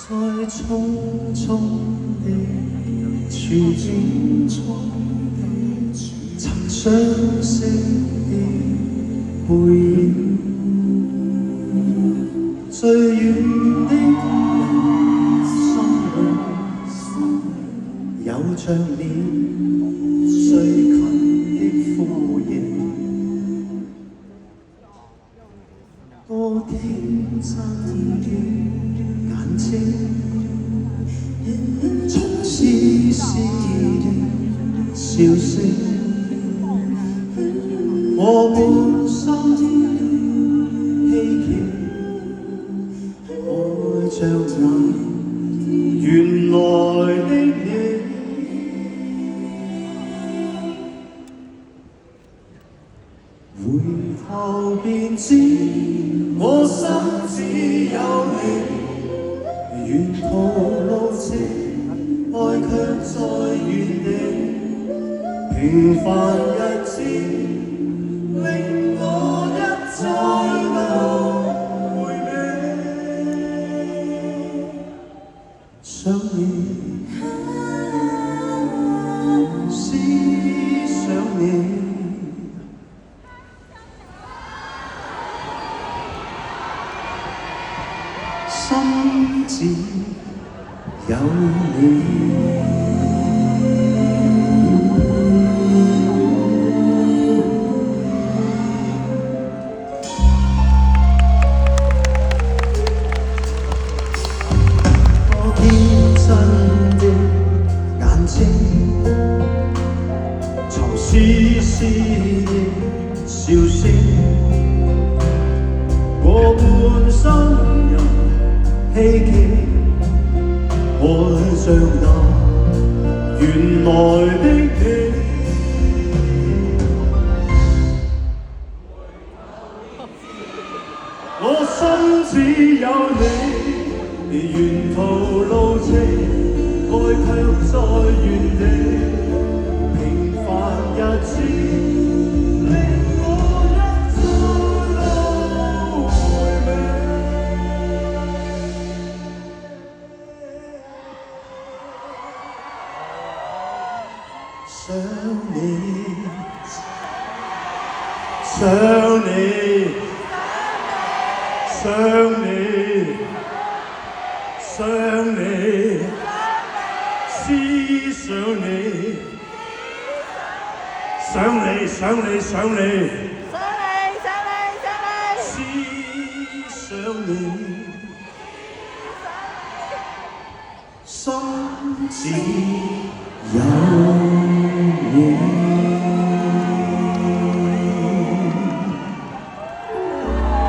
在匆匆的處境中，曾相識的背影，最遠的人心裏有着你最近的呼應。多天真的眼睛，從絲絲的笑聲，我滿心希冀，愛着那原來的你。回頭便知，我心只有你。沿途路程，愛卻在原地。平凡日子，令我一再度回味。想你，思想你。心只有你。多天真的眼睛，藏絲絲的笑聲，我滿心希冀，愛着那原來的你。我心只有你，沿途路程，愛卻在原地。平凡日子，令我一再度回味。想你，想你，想你，想你，思想你，想你，想你，想你，思想你，心只有你。